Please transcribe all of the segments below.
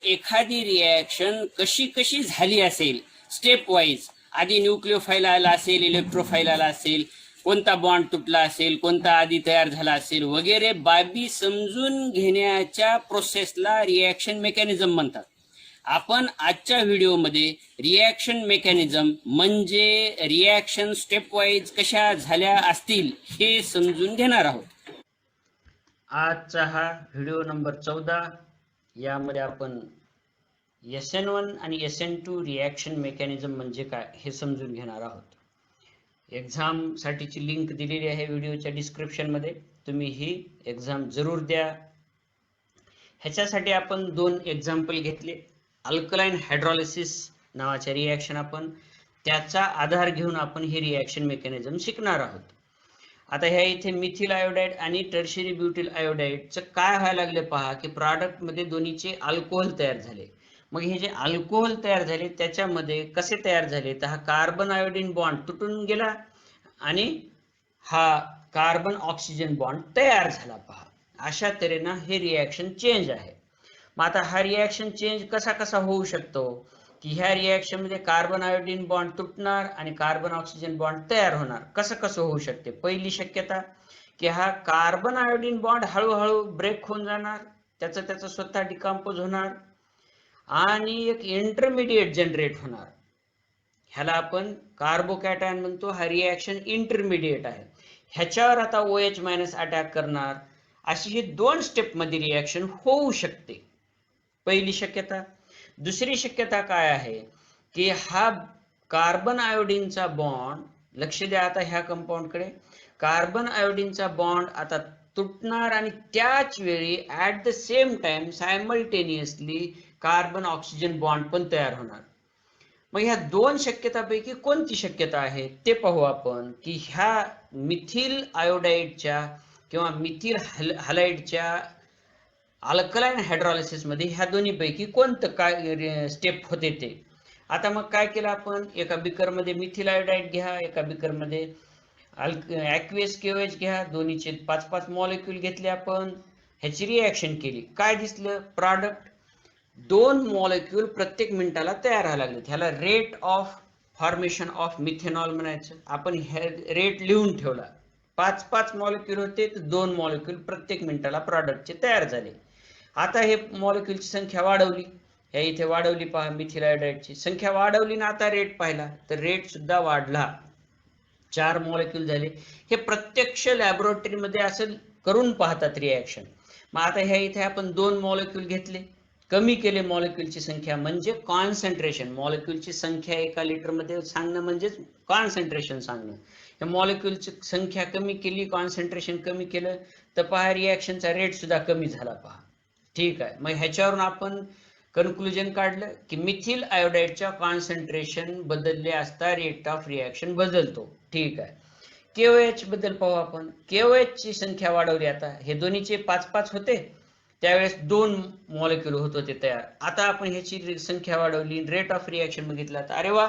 एखादी रिॲक्शन कशी कशी झाली असेल स्टेप वाईज, आधी न्यूक्लिओफाईल आला असेल, इलेक्ट्रोफाईल आला असेल, कोणता बॉन्ड तुटला असेल, कोणता आधी तयार झाला असेल वगैरे बाबी समजून घेण्याच्या प्रोसेसला रिॲक्शन मेकॅनिझम म्हणतात. आपण आजच्या व्हिडिओमध्ये रिॲक्शन मेकॅनिझम म्हणजे रिॲक्शन स्टेप वाईज कशा झाल्या असतील हे समजून घेणार आहोत. आजचा हा व्हिडिओ नंबर 14. यामध्ये आपण SN1 आणि SN2 रिॲक्शन मेकॅनिझम म्हणजे काय हे समजून घेणार आहोत. एक्झाम साठीची लिंक दिलेली आहे व्हिडिओच्या डिस्क्रिप्शन मध्ये, तुम्ही ही एक्झाम जरूर द्या. ह्याच्यासाठी आपण 2 एक्झाम्पल घेतले. अल्कलाइन हायड्रॉलिसिस नावाच्या रिॲक्शन, आपण त्याचा आधार घेऊन आपण ही रिॲक्शन मेकॅनिझम शिकणार आहोत. आता ह्या इथे मिथिल आयोडाइड आणि टर्शियरी ब्युटिल आयोडाइडचं काय व्हायला लागले पहा, की प्रॉडक्ट मध्ये दोन्हीचे अल्कोहोल तयार झाले. मग हे जे अल्कोहोल तयार झाले त्याच्यामध्ये कसे तयार झाले, तर हा कार्बन आयोडीन बॉन्ड तुटून गेला आणि हा कार्बन ऑक्सिजन बॉन्ड तयार झाला. पहा, अशा तऱ्हेनं हे रिॲक्शन चेंज आहे. मग आता हा रिॲक्शन चेंज कसा कसा होऊ शकतो, की ह्या रिॲक्शन मध्ये कार्बन आयोडीन बॉन्ड तुटणार आणि कार्बन ऑक्सिजन बॉन्ड तयार होणार. कसं कसं होऊ शकते, पहिली शक्यता की हा कार्बन आयोडीन बॉन्ड हळूहळू ब्रेक होऊन जाणार, त्याचं स्वतः डिकम्पोज होणार आणि एक इंटरमिडिएट जनरेट होणार. ह्याला आपण कार्बोकॅटायन म्हणतो. हा रिॲक्शन इंटरमिडिएट आहे. ह्याच्यावर आता OH मायनस अटॅक करणार. अशी ही 2 स्टेप मध्ये रिॲक्शन होऊ शकते, पहिली शक्यता. दुसरी शक्यता काय आहे, की हा कार्बन आयोडीनचा बॉन्ड, लक्ष द्या आता ह्या कंपाऊंड कडे, कार्बन आयोडीनचा बॉन्ड आता तुटणार आणि त्याच वेळी at the same time simultaneously carbon oxygen bond पण तयार होणार. मग ह्या 2 शक्यतापैकी कोणती शक्यता आहे ते पाहू आपण, की ह्या मिथिल आयोडाइडच्या किंवा मिथिल हलाइडच्या अल्कलाइन हायड्रॉलिसिस मध्ये ह्या दोन्हीपैकी कोणतं काय स्टेप होते ते. आता मग काय केलं आपण, एका बीकर मध्ये मिथिल आयोडाइड घ्या, एका बीकर मध्ये ॲक्वियस KOH घ्या, दोन्हीचे 5-5 मॉलिक्यूल घेतले आपण, ह्याची रिॲक्शन केली. काय दिसलं, प्रॉडक्ट 2 मॉलिक्यूल प्रत्येक मिनिटाला तयार व्हायला लागले. ह्याला rate of formation of methanol म्हणायचं. आपण हे रेट लिहून ठेवला. 5-5 मॉलिक्यूल होते तर 2 मॉलिक्यूल प्रत्येक मिनिटाला प्रॉडक्टचे तयार झाले. आता हे मॉलिक्यूलची संख्या वाढवली, ह्या इथे वाढवली पहा, मिथिल आयोडाइडची संख्या वाढवली ना, आता रेट पाहिला तर रेट सुद्धा वाढला, 4 मॉलिक्यूल झाले. हे प्रत्यक्ष लॅबोरेटरी मध्ये असं करून पाहतात रिॲक्शन. मग आता ह्या इथे आपण 2 मॉलिक्यूल घेतले, कमी केले मॉलिक्यूलची संख्या, म्हणजे कॉन्सन्ट्रेशन. मॉलिक्यूलची संख्या एका लिटर मध्ये सांगणं म्हणजेच कॉन्सन्ट्रेशन सांगणं. या मॉलिक्यूलची संख्या कमी केली, कॉन्सन्ट्रेशन कमी केलं, तर पहा रिॲक्शनचा रेट सुद्धा कमी झाला. पहा, ठीक आहे. मग ह्याच्यावरून आपण कन्क्लुजन काढलं की मिथिल आयोडाइडच्या कॉन्सन्ट्रेशन बदलले असता रेट ऑफ रिॲक्शन बदलतो. ठीक आहे. KOH बद्दल पाहू आपण. KOH ची संख्या वाढवली. आता हे दोन्हीचे 5-5 होते, त्यावेळेस 2 मॉलिक्यूल होत होते तयार. आता आपण ह्याची संख्या वाढवली, रेट ऑफ रिॲक्शन बघितला तर अरे वा,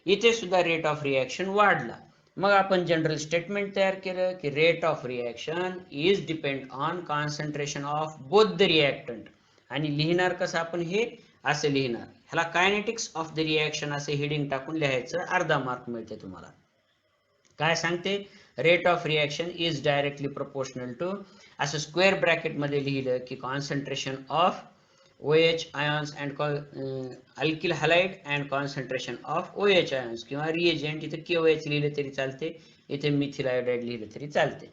इथे सुद्धा रेट ऑफ रिॲक्शन वाढला. मग आपण जनरल स्टेटमेंट तयार केलं की rate of reaction is depend on concentration of both the reactant. आणि लिहिणार कसं आपण, हे असं लिहिणार, ह्याला कायनेटिक्स ऑफ द रिॲक्शन असे हेडिंग टाकून लिहायचं, अर्धा मार्क मिळते तुम्हाला. काय सांगते, rate of reaction is directly proportional to, असं स्क्वेअर ब्रॅकेट मध्ये लिहिलं की concentration of OH ions and alkyl halide and concentration of OH ions, किंवा रिएजंट इथे KOH लिहिलं तरी चालते, इथे मिथिल आयोडाइड लिहिलं तरी चालते.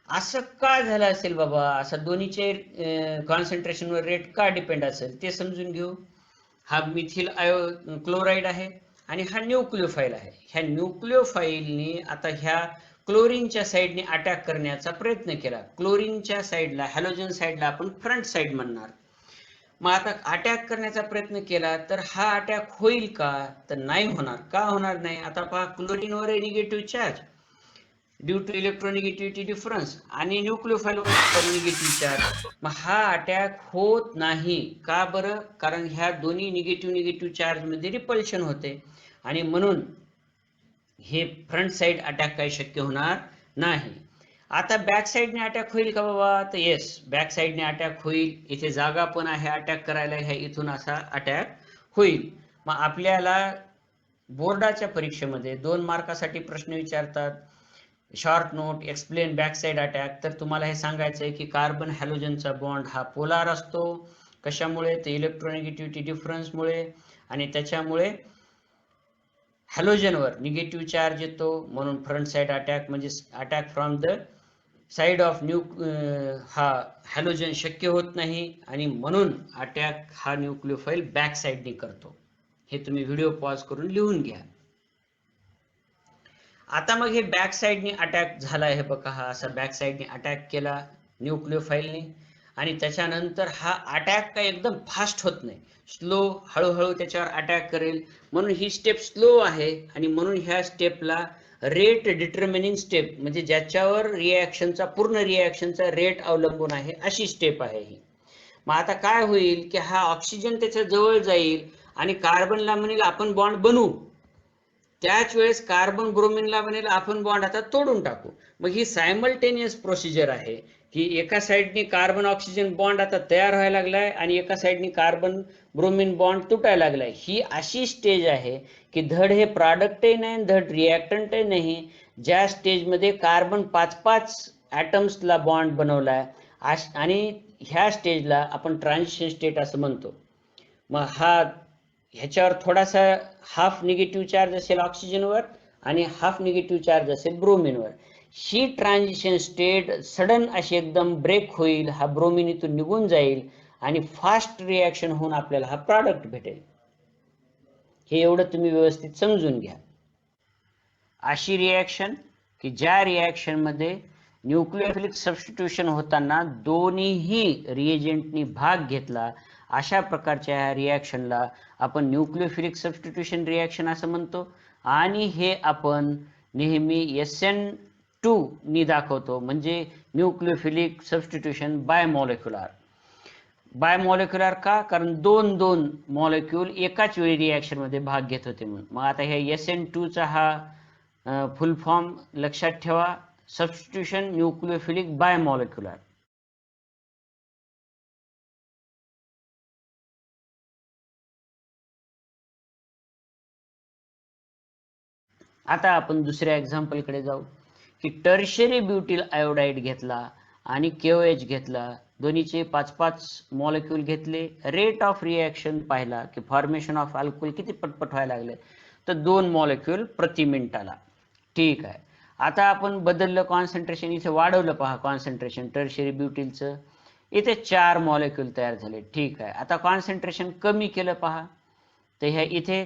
असं का झालं असेल बाबा, असं दोन्हीचे कॉन्सन्ट्रेशनवर रेट का डिपेंड असेल ते समजून घेऊ. हा मिथिल क्लोराइड आहे आणि हा न्यूक्लिओफाईल आहे. ह्या न्यूक्लिओफाईलने आता ह्या क्लोरीनच्या साईडने अटॅक करण्याचा प्रयत्न केला. क्लोरीनच्या साईडला, हॅलोजन साईडला आपण फ्रंट साईड म्हणणार. मग आता अटॅक करण्याचा प्रयत्न केला तर हा अटॅक होईल का, तर नाही होणार. का होणार नाही, आता पहा, क्लोरीनवर negative charge due to electronegativity difference आणि न्यूक्लिओफाईलवर निगेटिव्ह चार्ज. मग हा अटॅक होत नाही. का बरं, कारण ह्या दोन्ही निगेटिव्ह चार्ज मध्ये रिपल्शन होते आणि म्हणून हे फ्रंट साइड अटॅक काही शक्य होणार नाही. आता बॅक साईडने अटॅक होईल का बाबा? तर येस, बॅक साईडने अटॅक होईल. इथे जागा पण आहे अटॅक करायला, ह्या इथून असा अटॅक होईल. मग आपल्याला बोर्डाच्या परीक्षेमध्ये 2 मार्कासाठी प्रश्न विचारतात. Short note explain back side attack. तर तुम्हाला हे सांगायचं आहे की कार्बन हॅलोजनचा बॉन्ड हा पोलार असतो. कशामुळे? तर इलेक्ट्रोनेगेटिव्हिटी डिफरन्समुळे, आणि त्याच्यामुळे हॅलोजनवर निगेटिव्ह चार्ज येतो, म्हणून फ्रंट साइड अटॅक म्हणजे attack from the side of हा हॅलोजन शक्य होत नाही, आणि म्हणून अटॅक हा न्यूक्लियोफाईल बॅक साइडने करतो. हे तुम्ही व्हिडिओ पॉज करून लिहून घ्या. आता मग हे बॅक साइडने अटॅक झाला, हे बघा, हा असा बॅक साइडने अटॅक केला न्यूक्लियोफाईलने, आणि त्याच्यानंतर हा अटॅक काय एकदम फास्ट होत नाही, स्लो, हळूहळू त्याच्यावर अटॅक करेल. म्हणून ही स्टेप स्लो आहे, आणि म्हणून ह्या स्टेपला रेट डिटर्मिनिंग स्टेप, म्हणजे ज्याच्यावर रिॲक्शनचा पूर्ण रिॲक्शनचा रेट अवलंबून आहे, अशी स्टेप आहे ही. मग आता काय होईल की हा ऑक्सिजन त्याच्या जवळ जाईल आणि कार्बनला म्हणेल आपण बॉन्ड बनवू. त्याच वेळेस कार्बन ब्रोमिनला म्हणेल आपण बॉन्ड आता तोडून टाकू. मग ही सायमल्टेनियस प्रोसिजर आहे की एका साईडने कार्बन ऑक्सिजन बॉन्ड आता तयार व्हायला लागलाय आणि एका साईडने कार्बन ब्रोमिन बॉन्ड तुटायला लागलाय. ही अशी स्टेज आहे की धड हे प्रॉडक्टही नाही, धड रिॲक्टंटही नाही, ज्या स्टेजमध्ये कार्बन 5-5 ॲटम्सला बॉन्ड बनवलाय, आणि ह्या स्टेजला आपण ट्रान्झिशन स्टेट असं म्हणतो. मग ह्याच्यावर थोडासा हाफ निगेटिव्ह चार्ज असेल ऑक्सिजनवर आणि हाफ निगेटिव्ह चार्ज असेल ब्रोमिनवर. ही ट्रान्झिशन स्टेट सडन अशी एकदम ब्रेक होईल, हा ब्रोमिन इथून निघून जाईल आणि फास्ट रिॲक्शन होऊन आपल्याला हा प्रॉडक्ट भेटेल. हे एवढं तुम्ही व्यवस्थित समजून घ्या. अशी रिॲक्शन की ज्या रिॲक्शनमध्ये न्यूक्लियोफिलिक सबस्टिट्यूशन होताना दोन्हीही रिएजंटनी भाग घेतला, अशा प्रकारच्या रिॲक्शनला आपण न्यूक्लियोफिलिक सबस्टिट्यूशन रिॲक्शन असं म्हणतो. आणि हे आपण नेहमी SN2 नी दाखवतो, म्हणजे न्यूक्लियोफिलिक सबस्टिट्यूशन बायमॉलिक्युलर. बायमॉलिक्युलर का? कारण 2 मॉलिक्यूल एकाच वेळी रिॲक्शन मध्ये भाग घेत होते म्हणून. मग आता ह्या SN2 चा हा फुल फॉर्म लक्षात ठेवा, सबस्टिट्यूशन न्यूक्लियोफिलिक बायमॉलिक्युलर. आता आपण दुसऱ्या एक्झाम्पल कडे जाऊ की टर्शियरी ब्युटिल आयोडाईड घेतला आणि KOH घेतला, दोन्हीचे 5-5 मॉलिक्यूल घेतले, रेट ऑफ रिॲक्शन पाहिला की फॉर्मेशन ऑफ अल्कोहोल किती पटपट व्हायला लागले, तर 2 मॉलिक्यूल प्रति मिनिटाला. ठीक आहे. आता आपण बदललं कॉन्सन्ट्रेशन, इथे वाढवलं पहा कॉन्सन्ट्रेशन टर्शियरी ब्युटिलचं, इथे 4 मॉलिक्यूल तयार झाले. ठीक आहे. आता कॉन्सन्ट्रेशन कमी केलं पहा, तर ह्या इथे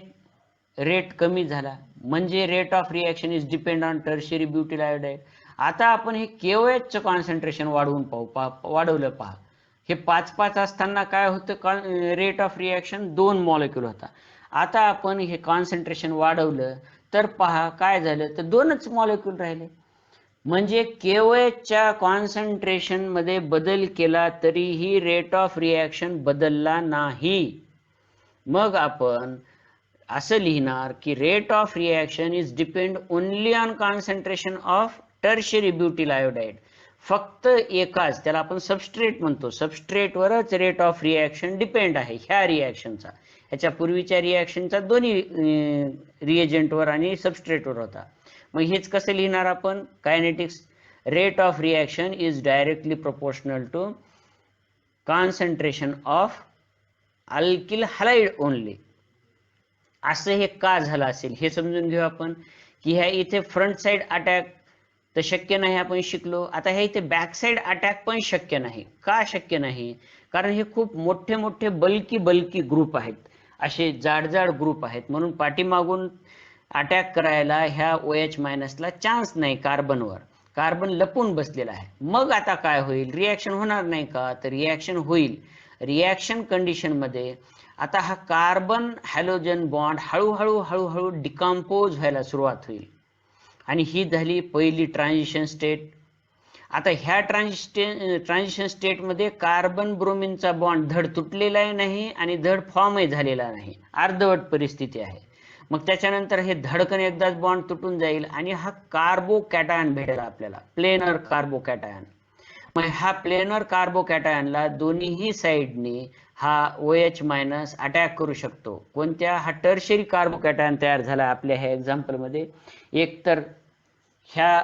रेट कमी झाला, म्हणजे rate of reaction is depend on tertiary butyl iodide. आता आपण हे KOH चं कॉन्सन्ट्रेशन वाढवून वाढवलं पहा. हे 5-5 असताना काय होतं, रेट ऑफ रिॲक्शन 2 मॉलिक्यूल होता. आता आपण हे कॉन्सन्ट्रेशन वाढवलं तर पहा काय झालं, तर 2च मॉलिक्यूल राहिले. म्हणजे KOH च्या कॉन्सन्ट्रेशन मध्ये बदल केला तरीही रेट ऑफ रिॲक्शन बदलला नाही. मग आपण असं लिहिणार की rate of reaction is depend only on concentration of tertiary butyl iodide. फक्त एकाच, त्याला आपण सबस्ट्रेट म्हणतो, सबस्ट्रेटवरच रेट ऑफ रिॲक्शन डिपेंड आहे ह्या रिॲक्शनचा. ह्याच्या पूर्वीच्या रिॲक्शनचा दोन्ही रिएजंटवर आणि सबस्ट्रेटवर होता. मग हेच कसं लिहिणार आपण, kinetics, rate of reaction is directly proportional to concentration of alkyl halide only. असं हे का झालं असेल हे समजून घेऊ आपण. की ह्या इथे फ्रंट साइड अटॅक तर शक्य नाही, आपण शिकलो. आता ह्या इथे बॅक साइड अटॅक पण शक्य नाही. का शक्य नाही? कारण हे खूप मोठे मोठे बल्की ग्रुप आहेत, असे जाड ग्रुप आहेत, म्हणून पाठीमागून अटॅक करायला ह्या OH- ला चान्स नाही कार्बनवर. कार्बन लपून बसलेला आहे. मग आता काय होईल, रिॲक्शन होणार नाही का? तर रिॲक्शन होईल. रिॲक्शन कंडिशन मध्ये आता हा कार्बन हॅलोजन बॉन्ड हळूहळू डिकम्पोज व्हायला सुरुवात होईल, आणि ही झाली पहिली ट्रान्झिशन स्टेट. आता ह्या ट्रान्झिशन स्टेटमध्ये कार्बन ब्रोमिनचा बॉन्ड धड तुटलेला नाही आणि धड फॉर्मही झालेला नाही, अर्धवट परिस्थिती आहे. मग त्याच्यानंतर हे धडकन एकदाच बॉन्ड तुटून जाईल आणि हा कार्बोकॅटायन भेटेल आपल्याला, प्लेनर कार्बोकॅटायन. मग ह्या प्लेनर कार्बोकॅटायनला दोन्हीही साईडनी हा OH मायनस अटॅक करू शकतो. कोणत्या? हा टर्शरी कार्बोकॅटायन तयार झाला आपल्या ह्या एक्झाम्पलमध्ये. एक तर ह्या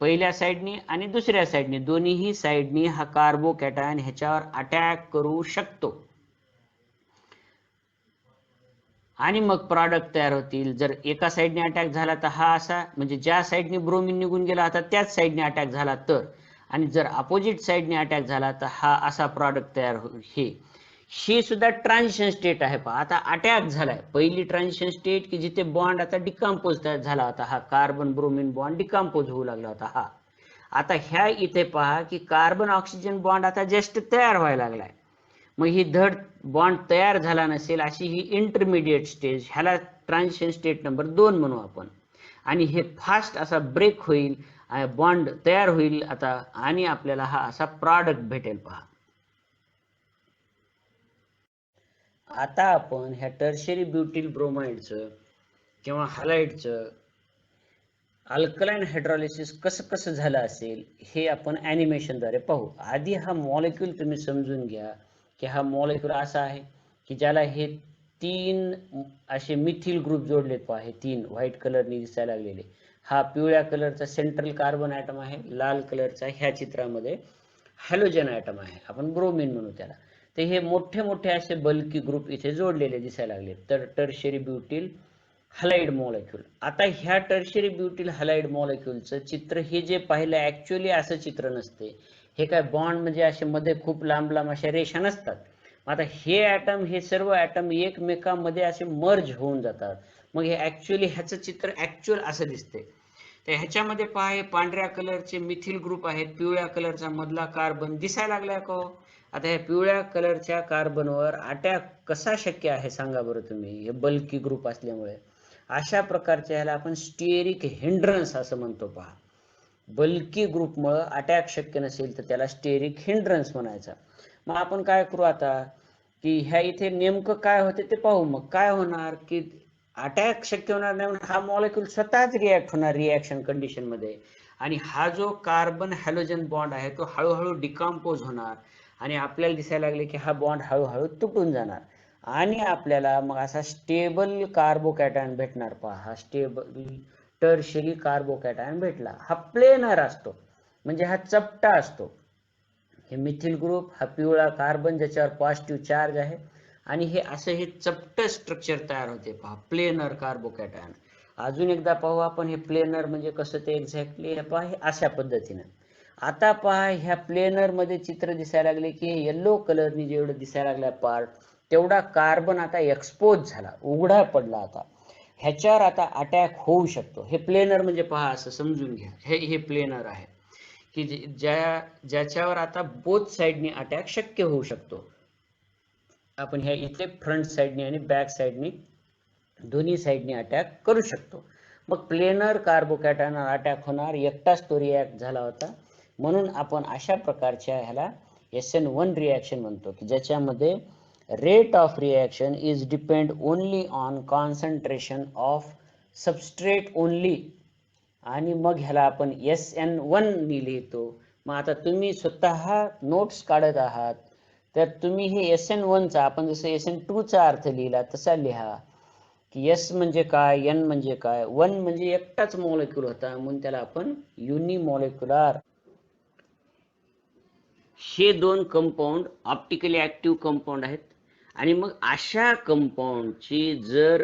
पहिल्या साईडनी आणि दुसऱ्या साईडनी, दोन्हीही साईडनी हा कार्बोकॅटायन ह्याच्यावर अटॅक करू शकतो आणि मग प्रॉडक्ट तयार होतील. जर एका साईडने अटॅक झाला तर हा असा, म्हणजे ज्या साईडने ब्रोमिन निघून गेला आता त्याच साईडने अटॅक झाला तर, आणि जर अपोजिट साईडने अटॅक झाला तर हा असा प्रॉडक्ट तयार होईल. ही सुद्धा ट्रान्झिशन स्टेट आहे. पहा आता अटॅक झालाय, पहिली ट्रान्झिशन स्टेट की जिथे बॉन्ड आता डिकम्पोज झाला होता, हा कार्बन ब्रोमिन बॉन्ड डिकम्पोज होऊ लागला होता हा. आता ह्या इथे पहा की कार्बन ऑक्सिजन बॉन्ड आता जस्ट तयार व्हायला लागलाय. मग ही धड बॉन्ड तयार झाला नसेल अशी ही इंटरमिडिएट स्टेज, ह्याला ट्रान्झिशन स्टेट नंबर 2 म्हणू आपण. आणि हे फास्ट असा ब्रेक होईल, बॉन्ड तयार होईल आता, आणि आपल्याला हा असा प्रॉडक्ट भेटेल. पहा आता आपण ह्या टर्शरी ब्युटिल ब्रोमाइडचं किंवा हॅलाइडचं अल्कलाइन हायड्रॉलिसिस कसं कसं झालं असेल हे आपण ॲनिमेशनद्वारे पाहू. आधी हा मॉलिक्यूल तुम्ही समजून घ्या की हा मॉलिक्यूल असा आहे की ज्याला हे 3 असे मिथिल ग्रुप जोडलेत. पहा हे 3 व्हाईट कलरने दिसायला लागलेले. हा पिवळ्या कलरचा सेंट्रल कार्बन ॲटम आहे, लाल कलरचा ह्या चित्रामध्ये हॅलोजन ॲटम आहे, आपण ब्रोमिन म्हणू त्याला. तर हे मोठे मोठे असे बल्की ग्रुप इथे जोडलेले दिसायला लागले. तर टर्शरी ब्युटिल हलाइड मॉलिक्यूल. आता ह्या टर्शरी ब्युटिल हलाइड मॉलिक्यूलचं चित्र हे जे पाहिलं ॲक्च्युअली असं चित्र नसते. हे काय बॉन्ड म्हणजे असे मध्ये खूप लांब लांब अशा रेषा नसतात. आता हे ॲटम, हे सर्व ॲटम एकमेकांमध्ये असे मर्ज होऊन जातात. मग हे ॲक्च्युअली ह्याचं चित्र ॲक्च्युअल असं दिसते. तर ह्याच्यामध्ये पहा हे पांढऱ्या कलरचे मिथिल ग्रुप आहेत, पिवळ्या कलरचा मधला कार्बन दिसायला लागलाय का? आता ह्या पिवळ्या कलरच्या कार्बनवर अटॅक कसा शक्य आहे सांगा बरं तुम्ही, हे बल्की ग्रुप असल्यामुळे. अशा प्रकारच्या ह्याला आपण स्टेरिक हिंड्रन्स असं म्हणतो. पहा बल्की ग्रुपमुळे अटॅक शक्य नसेल तर त्याला स्टेरिक हिंड्रन्स म्हणायचा. मग आपण काय करू आता की ह्या इथे नेमकं काय होते ते पाहू. मग काय होणार की अटॅक शक्य होणार नाही, हा मॉलिक्यूल स्वतःच रिॲक्ट होणार रिॲक्शन कंडिशन मध्ये, आणि हा जो कार्बन हॅलोजन बॉन्ड आहे तो हळूहळू डिकम्पोज होणार आणि आपल्याला दिसायला लागले की हा बॉन्ड हळूहळू तुटून जाणार आणि आपल्याला मग असा स्टेबल कार्बोकॅटायन भेटणार. पहा हा स्टेबल टर्शरी कार्बोकॅटायन भेटला. हा प्लेनर असतो, म्हणजे हा चपटा असतो. हे मिथिल ग्रुप, हा पिवळा कार्बन ज्याच्यावर पॉझिटिव्ह चार्ज आहे, आणि हे असं हे चपट स्ट्रक्चर तयार होते. पहा प्लेनर कार्बोकॅटायन. अजून एकदा पाहू आपण हे प्लेनर म्हणजे कसं ते एक्झॅक्टली. हे पहा हे अशा पद्धतीनं. आता पहा ह्या प्लेनर मध्ये चित्र दिसायला लागले की येलो कलरनी जेवढं दिसायला लागला पार्ट तेवढा कार्बन आता एक्सपोज झाला, उघडा पडला. आता ह्याच्यावर आता अटॅक होऊ शकतो. हे प्लेनर म्हणजे पहा असं समजून घ्या, हे प्लेनर आहे की ज्याच्यावर आता बोथ साइडनी अटॅक शक्य होऊ शकतो. आपण ह्या इथे फ्रंट साइडनी आणि बॅक साइडनी दोन्ही साइडनी अटॅक करू शकतो. मग प्लेनर कार्बोकॅटायन अटॅक होणार, एकटाच तो रिॲक्ट झाला होता, म्हणून आपण अशा प्रकारच्या ह्याला SN1 रिॲक्शन म्हणतो की ज्याच्यामध्ये rate of reaction is depend only on concentration of substrate only, आणि मग ह्याला आपण SN1 लिहितो. मग आता तुम्ही स्वतः नोट्स काढत आहात तर तुम्ही हे SN1 चा, आपण जसं SN2 चा अर्थ लिहिला तसा लिहा की S म्हणजे काय, N म्हणजे काय. 1 म्हणजे एकटाच मॉलिक्यूल होता म्हणून त्याला आपण युनिमॉलिक्युलर. हे 2 कंपाऊंड ऑप्टिकली ऍक्टिव्ह कंपाऊंड आहेत, आणि मग अशा कंपाऊंडची जर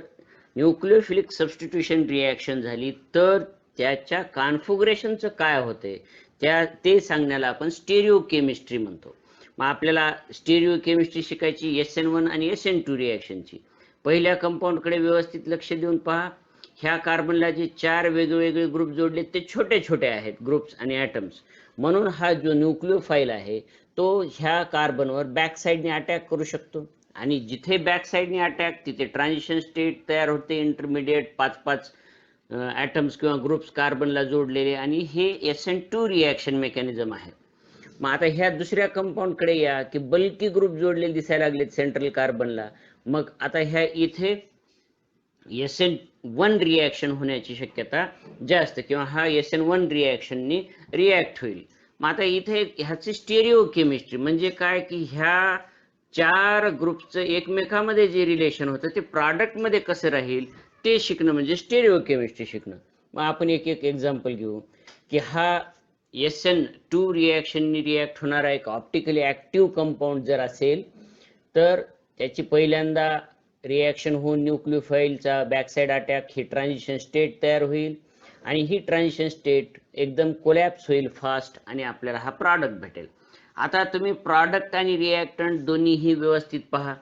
न्यूक्लियोफिलिक सबस्टिट्यूशन रिॲक्शन झाली तर त्याच्या कॉन्फिगरेशनचं काय होते ते सांगण्याला आपण स्टेरिओ केमिस्ट्री म्हणतो. मग आपल्याला स्टेरिओ केमिस्ट्री शिकायची SN1 आणि SN2 रिॲक्शनची. पहिल्या कंपाऊंडकडे व्यवस्थित लक्ष देऊन पहा. ह्या कार्बनला जे 4 वेगवेगळे ग्रुप जोडले ते छोटे छोटे आहेत ग्रुप्स आणि ॲटम्स, म्हणून हा जो न्यूक्लियोफाईल आहे तो ह्या कार्बनवर बॅक साईडने अटॅक करू शकतो, आणि जिथे बॅक साईडने अटॅक तिथे ट्रान्झिशन स्टेट तयार होते, इंटरमिडिएट 5-5 ॲटम्स किंवा ग्रुप्स कार्बनला जोडलेले, आणि हे SN2 रिॲक्शन मेकॅनिझम आहे. मग आता ह्या दुसऱ्या कंपाऊंडकडे या की बल्की ग्रुप जोडलेले दिसायला लागलेत सेंट्रल कार्बनला. मग आता ह्या इथे SN1 रिॲक्शन होण्याची शक्यता जास्त, किंवा हा SN1 रिॲक्शननी रिॲक्ट होईल. मग आता इथे ह्याची स्टेरिओ केमिस्ट्री म्हणजे काय, की ह्या 4 ग्रुपचं एकमेकांमध्ये जे रिलेशन होतं ते प्रॉडक्टमध्ये कसं राहील ते शिकणं म्हणजे स्टेरिओ केमिस्ट्री शिकणं. मग आपण एक एक एक्झाम्पल घेऊ, की हा SN2 रिॲक्शननी रिॲक्ट होणारा एक ऑप्टिकली ऍक्टिव्ह कंपाऊंड जर असेल तर त्याची पहिल्यांदा रिॲक्शन होऊन न्यूक्लिओफाईलचा बॅकसाइड अटॅक ही ट्रान्झिशन स्टेट तयार होईल, आणि ही ट्रान्झिशन स्टेट एकदम कोलॅप्स होईल फास्ट, आणि आपल्याला हा प्रॉडक्ट भेटेल. आता तुम्ही प्रॉडक्ट आणि रिॲक्टंट दोन्हीही व्यवस्थित पहा.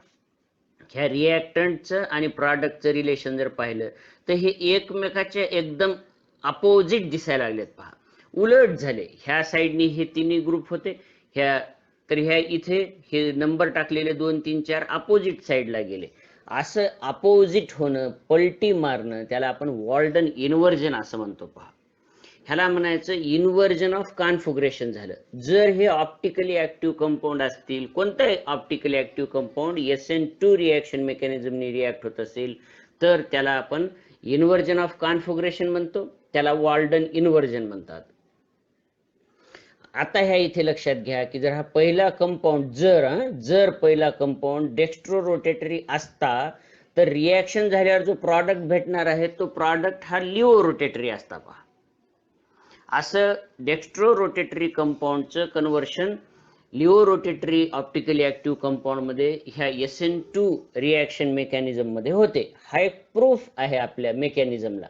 ह्या रिॲक्टंटचं आणि प्रॉडक्टचं रिलेशन जर पाहिलं तर हे एकमेकाच्या एकदम अपोजिट दिसायला लागलेत. पहा, उलट झाले. ह्या साईडनी हे तिन्ही ग्रुप होते, ह्या तर ह्या इथे हे नंबर टाकलेले 2 3 4 अपोजिट साईडला गेले. असं अपोजिट होणं, पलटी मारणं, त्याला आपण वॉल्डन इन्व्हर्जन असं म्हणतो. पहा, ह्याला म्हणायचं इन्व्हर्जन ऑफ कॉन्फिगरेशन झालं. जर हे ऑप्टिकली ऍक्टिव्ह कंपाऊंड असतील, कोणताही optically active compound SN2 reaction मेकॅनिझमने रिॲक्ट होत असेल तर त्याला आपण इन्व्हर्जन ऑफ कॉन्फिगरेशन म्हणतो, त्याला वॉल्डन इन्व्हर्जन म्हणतात. आता ह्या इथे लक्षात घ्या की जर हा पहिला कंपाऊंड जर पहिला कंपाऊंड डेक्स्ट्रो रोटेटरी असता तर रिॲक्शन झाल्यावर जो प्रॉडक्ट भेटणार आहे तो प्रॉडक्ट हा लिओ रोटेटरी असता. पहा, असं डेक्स्ट्रो रोटेटरी कंपाऊंडचं conversion laevo rotatory optically active compound मध्ये ह्या SN2 रिॲक्शन मेकॅनिझम मध्ये होते. हा एक प्रूफ आहे आपल्या मेकॅनिझमला.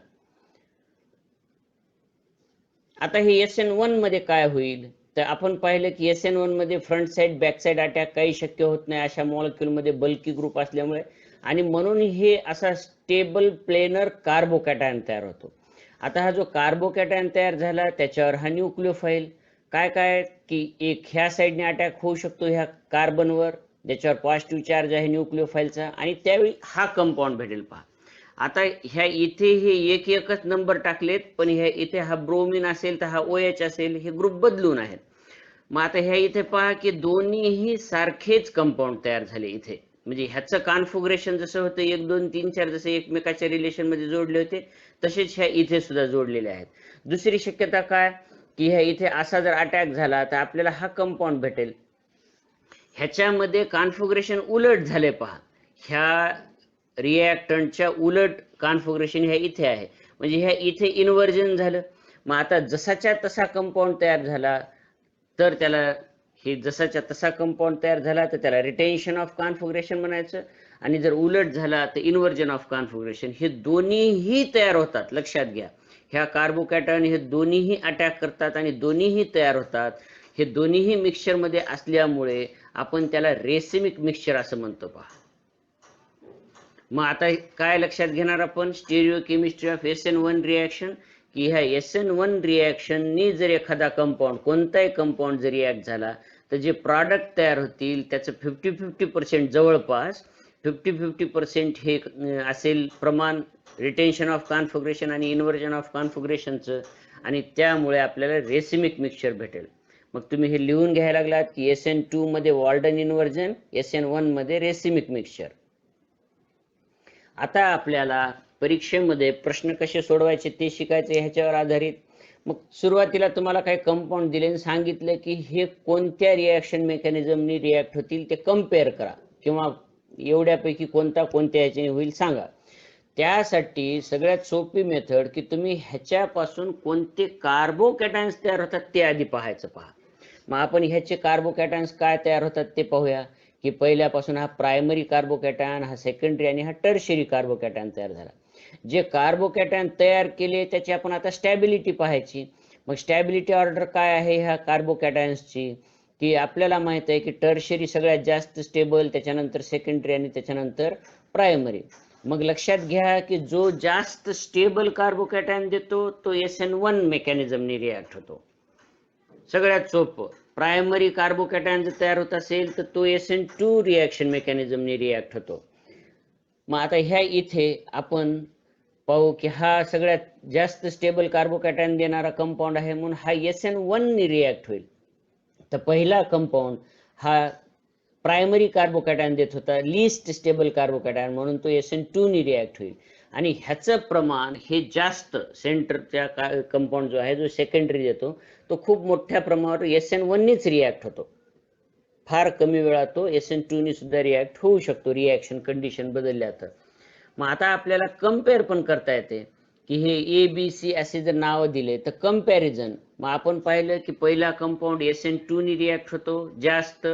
आता हे SN1 मध्ये काय होईल तर आपण पाहिलं की SN1 मध्ये front side back side attack काही शक्य होत नाही अशा मॉलिक्यूल मध्ये बल्की ग्रुप असल्यामुळे, आणि म्हणून हे असा स्टेबल प्लेनर कार्बोकॅटायन तयार होतो. आता हा जो कार्बोकॅटायन तयार झाला त्याच्यावर हा न्यूक्लिओफाईल काय काय की एक ह्या साईडने अटॅक होऊ शकतो ह्या कार्बनवर ज्याच्यावर पॉझिटिव्ह चार्ज आहे न्यूक्लिओफाईलचा, आणि त्यावेळी हा कंपाऊंड भेटेल. पहा, आता ह्या इथे हे एक एकच नंबर टाकलेत, पण ह्या इथे हा ब्रोमिन असेल तर हा OH असेल, हे ग्रुप बदलून आहेत. मग आता ह्या इथे पहा की दोन्हीही सारखेच कंपाऊंड तयार झाले इथे. म्हणजे ह्याचं कॉन्फिगरेशन जसं होतं 1 2 3 4 जसे एकमेकाच्या रिलेशन मध्ये जोडले होते तसेच ह्या इथे सुद्धा जोडलेले आहेत. दुसरी शक्यता काय की ह्या इथे असा जर अटॅक झाला तर आपल्याला हा कंपाऊंड भेटेल. ह्याच्यामध्ये कॉन्फिगरेशन उलट झाले. पहा, ह्या रिॲक्टंटच्या उलट कॉन्फिगरेशन ह्या इथे आहे, म्हणजे ह्या इथे इन्व्हर्जन झालं. मग आता जसाच्या तसा कंपाऊंड तयार झाला तर त्याला हे जसाच्या तसा कंपाऊंड तयार झाला तर त्याला रिटेन्शन ऑफ कॉन्फिगरेशन म्हणायचं, आणि जर उलट झाला तर इन्व्हर्जन ऑफ कॉन्फिगरेशन. हे दोन्हीही तयार होतात. लक्षात घ्या, ह्या कार्बोकॅटायन हे दोन्हीही अटॅक करतात आणि दोन्हीही तयार होतात. हे दोन्हीही मिक्सचर मध्ये असल्यामुळे आपण त्याला रेसिमिक मिक्सचर असं म्हणतो. पहा, मग आता काय लक्षात घेणार आपण stereo chemistry of SN1 reaction, की ह्या SN1 रिॲक्शननी जर एखादा कंपाऊंड कोणताही कंपाऊंड जर रिॲक्ट झाला तर जे प्रॉडक्ट तयार होतील त्याचं 50-50% जवळपास 50-50% हे असेल प्रमाण रिटेन्शन ऑफ कॉन्फिगरेशन आणि इन्व्हर्जन ऑफ कॉन्फिगरेशनचं, आणि त्यामुळे आपल्याला रेसिमिक मिक्सचर भेटेल. मग तुम्ही हे लिहून घ्यायला लागलात की SN2 मध्ये वॉल्डन इन्व्हर्जन, SN1 मध्ये रेसिमिक मिक्सचर. आता आपल्याला परीक्षेमध्ये प्रश्न कसे सोडवायचे ते शिकायचे ह्याच्यावर आधारित. मग सुरुवातीला तुम्हाला काही कंपाऊंड दिले आणि सांगितलं की हे कोणत्या रिॲक्शन मेकॅनिझमनी रिॲक्ट होतील ते कम्पेअर करा, किंवा एवढ्यापैकी कोणता कोणत्या ह्याच्याने होईल सांगा. त्यासाठी सगळ्यात सोपी मेथड की तुम्ही ह्याच्यापासून कोणते कार्बोकॅटायन्स तयार होतात ते आधी पाहायचं. पहा, मग आपण ह्याचे कार्बोकॅटायन्स काय तयार होतात ते पाहूया. की पहिल्यापासून हा प्रायमरी कार्बोकॅटायन, हा सेकंडरी आणि हा टर्शरी कार्बोकॅटायन तयार झाला. जे कार्बोकॅटायन तयार केले त्याची आपण आता स्टॅबिलिटी पाहायची. मग स्टॅबिलिटी ऑर्डर काय आहे ह्या कार्बोकॅटायन्सची, की आपल्याला माहित आहे की टर्शरी सगळ्यात जास्त स्टेबल, त्याच्यानंतर सेकंडरी आणि त्याच्यानंतर प्रायमरी. मग लक्षात घ्या की जो जास्त स्टेबल कार्बोकॅटायन देतो तो SN1 मेकॅनिझमने रिॲक्ट होतो. सगळ्यात सोपं, प्रायमरी कार्बोकॅटायन जर तयार होत असेल तर तो SN2 रिॲक्शन मेकॅनिझमने रिॲक्ट होतो. मग आता ह्या इथे आपण पाहू की हा सगळ्यात जास्त स्टेबल कार्बोकॅटायन देणारा कंपाऊंड आहे, म्हणून हा SN1 ने रिॲक्ट होईल. तर पहिला कंपाऊंड हा प्रायमरी कार्बोकॅटायन देत होता, लिस्ट स्टेबल कार्बोकॅटायन, म्हणून तो SN2 ने रिॲक्ट होईल. आणि ह्याचं प्रमाण हे जास्त सेंटरच्या कंपाऊंड जो आहे जो सेकंडरी देतो तो खूप मोठ्या प्रमाणावर SN1नीच रिॲक्ट होतो. फार कमी वेळात तो SN2नी सुद्धा रिॲक्ट होऊ शकतो रिॲक्शन कंडिशन बदलल्या तर. मग आता आपल्याला कम्पेअर पण करता येते की हे ABC असे जर नाव दिले तर कंपॅरिझन. मग आपण पाहिलं की पहिला कंपाऊंड SN2नी रिॲक्ट होतो जास्त,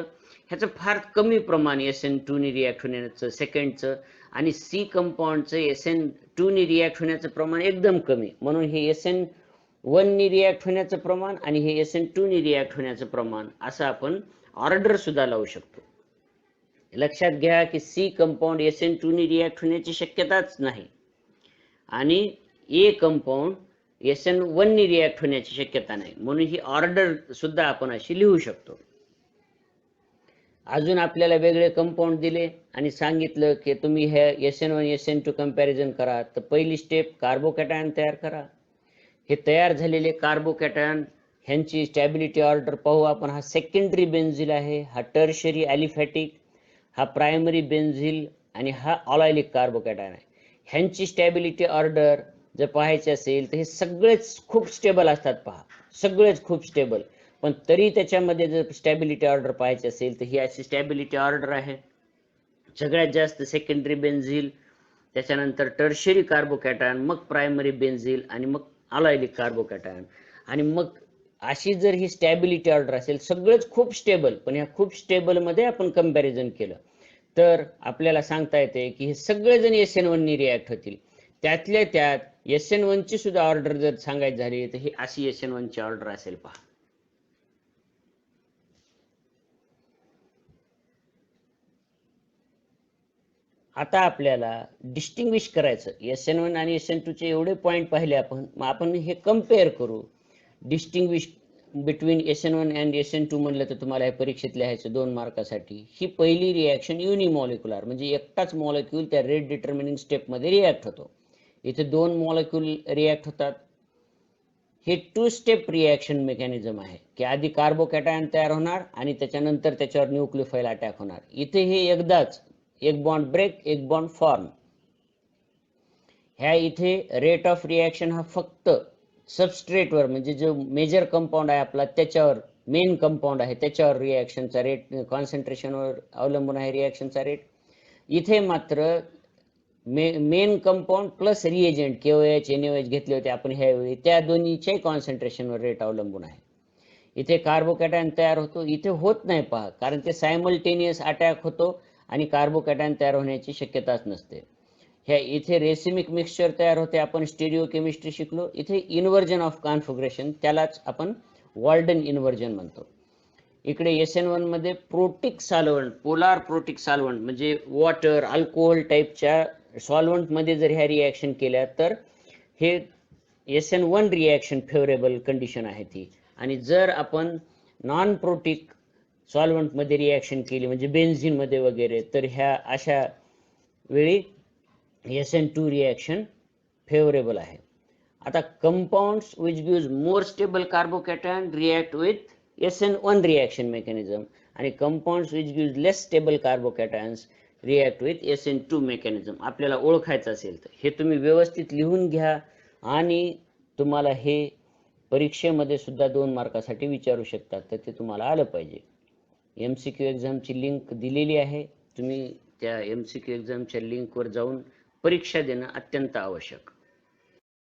ह्याचं फार कमी प्रमाण SN2नी रिॲक्ट होण्याचं सेकंडचं, आणि C कंपाऊंडचं SN2नी रिॲक्ट होण्याचं प्रमाण एकदम कमी. म्हणून हे SN1नी रिॲक्ट होण्याचं प्रमाण आणि हे SN2नी रिॲक्ट होण्याचं प्रमाण असं आपण ऑर्डर सुद्धा लावू शकतो. लक्षात घ्या की C कंपाऊंड SN2नी रिॲक्ट होण्याची शक्यताच नाही आणि A कंपाऊंड SN1नी रिॲक्ट होण्याची शक्यता नाही, म्हणून ही ऑर्डर सुद्धा आपण अशी लिहू शकतो. अजून आपल्याला वेगळे कंपाऊंड दिले आणि सांगितलं की तुम्ही हे SN1 SN2 कंपॅरिझन करा. तर पहिली स्टेप कार्बोकॅटायन तयार करा. हे तयार झालेले कार्बोकॅटायन ह्यांची स्टॅबिलिटी ऑर्डर पाहू आपण. हा सेकंडरी बेन्झिल आहे, हा टर्शरी ॲलिफॅटिक, हा प्रायमरी बेन्झिल आणि हा ऑलायलिक कार्बोकॅटायन आहे. ह्यांची स्टॅबिलिटी ऑर्डर जर पाहायची असेल तर हे सगळेच खूप स्टेबल असतात. पहा, सगळेच खूप स्टेबल, पण तरी त्याच्यामध्ये जर स्टॅबिलिटी ऑर्डर पाहायची असेल तर ही अशी स्टॅबिलिटी ऑर्डर आहे. सगळ्यात जास्त सेकंडरी बेन्झिल, त्याच्यानंतर टर्शरी कार्बोकॅटायन, मग प्रायमरी बेन्झिल आणि मग ऑलायलिक कार्बोकॅटायन. आणि मग अशी जर ही स्टॅबिलिटी ऑर्डर असेल, सगळेच खूप स्टेबल, पण ह्या खूप स्टेबल मध्ये आपण कंपॅरिझन केलं तर आपल्याला सांगता येते की हे सगळेजण SN1नी रिॲक्ट होतील. त्यातल्या त्यात SN1ची सुद्धा ऑर्डर जर सांगायची झाली तर ही अशी SN1ची ऑर्डर असेल. पहा, आता आपल्याला डिस्टिंग्विश करायचं. SN1 आणि SN2 चे एवढे पॉईंट पाहिले आपण. मग आपण हे कम्पेअर करू. Distinguish between SN1 and SN2 म्हणलं तर तुम्हाला हे परीक्षेत लिहायचं 2 मार्कासाठी. ही पहिली रिॲक्शन युनिमॉलिक्युलर, म्हणजे एकटाच मॉलिक्यूल त्या रेट डिटर्मिनिंग स्टेप मध्ये रिॲक्ट होतो. इथे 2 मॉलिक्यूल रिॲक्ट होतात. हे 2 स्टेप रिॲक्शन मेकॅनिझम आहे की आधी कार्बोकॅटायन तयार होणार आणि त्याच्यानंतर त्याच्यावर न्यूक्लियोफाइल अटॅक होणार. इथे हे एकदाच एक बॉन्ड ब्रेक, एक बॉन्ड फॉर्म. ह्या इथे रेट ऑफ रिॲक्शन हा फक्त सबस्ट्रेटवर, म्हणजे जो मेजर कंपाऊंड आहे आपला त्याच्यावर, मेन कंपाऊंड आहे त्याच्यावर रिॲक्शनचा रेट, कॉन्सन्ट्रेशनवर अवलंबून आहे रिॲक्शनचा रेट. इथे मात्र main compound plus reagent KOH NaOH घेतले होते आपण ह्यावेळी, त्या दोन्हीच्या कॉन्सन्ट्रेशनवर रेट अवलंबून आहे. इथे कार्बोकॅटायन तयार होतो, इथे होत नाही. पहा, कारण ते सायमल्टेनियस अटॅक होतो आणि कार्बोकॅटायन तयार होण्याची शक्यताच नसते. ह्या इथे रेसिमिक मिक्सचर तयार होते, आपण स्टेरिओ केमिस्ट्री शिकलो. इथे इन्व्हर्जन ऑफ कॉन्फिगरेशन, त्यालाच आपण वॉल्डन इन्व्हर्जन म्हणतो. इकडे SN1 मध्ये protic solvent, polar protic solvent म्हणजे वॉटर, अल्कोहोल टाईपच्या सॉल्व्हंट मध्ये जर ह्या रिॲक्शन केल्या तर हे SN1 रिॲक्शन फेवरेबल कंडिशन आहे ती. आणि जर आपण नॉन प्रोटिक सॉल्व्हंट मध्ये रिॲक्शन केली म्हणजे बेन्झिन मध्ये वगैरे, तर ह्या अशा वेळी SN2 रिॲक्शन फेवरेबल आहे. आता compounds which gives more stable carbocation react with SN1 reaction mechanism आणि compounds which gives less stable carbocations react with SN2 mechanism. आपल्याला ओळखायचं असेल तर हे तुम्ही व्यवस्थित लिहून घ्या आणि तुम्हाला हे परीक्षेमध्ये सुद्धा 2 मार्कासाठी विचारू शकतात, तर ते तुम्हाला आलं पाहिजे. MCQ एक्झामची लिंक दिलेली आहे, तुम्ही त्या MCQ एक्झामच्या लिंकवर जाऊन परीक्षा देणं अत्यंत आवश्यक.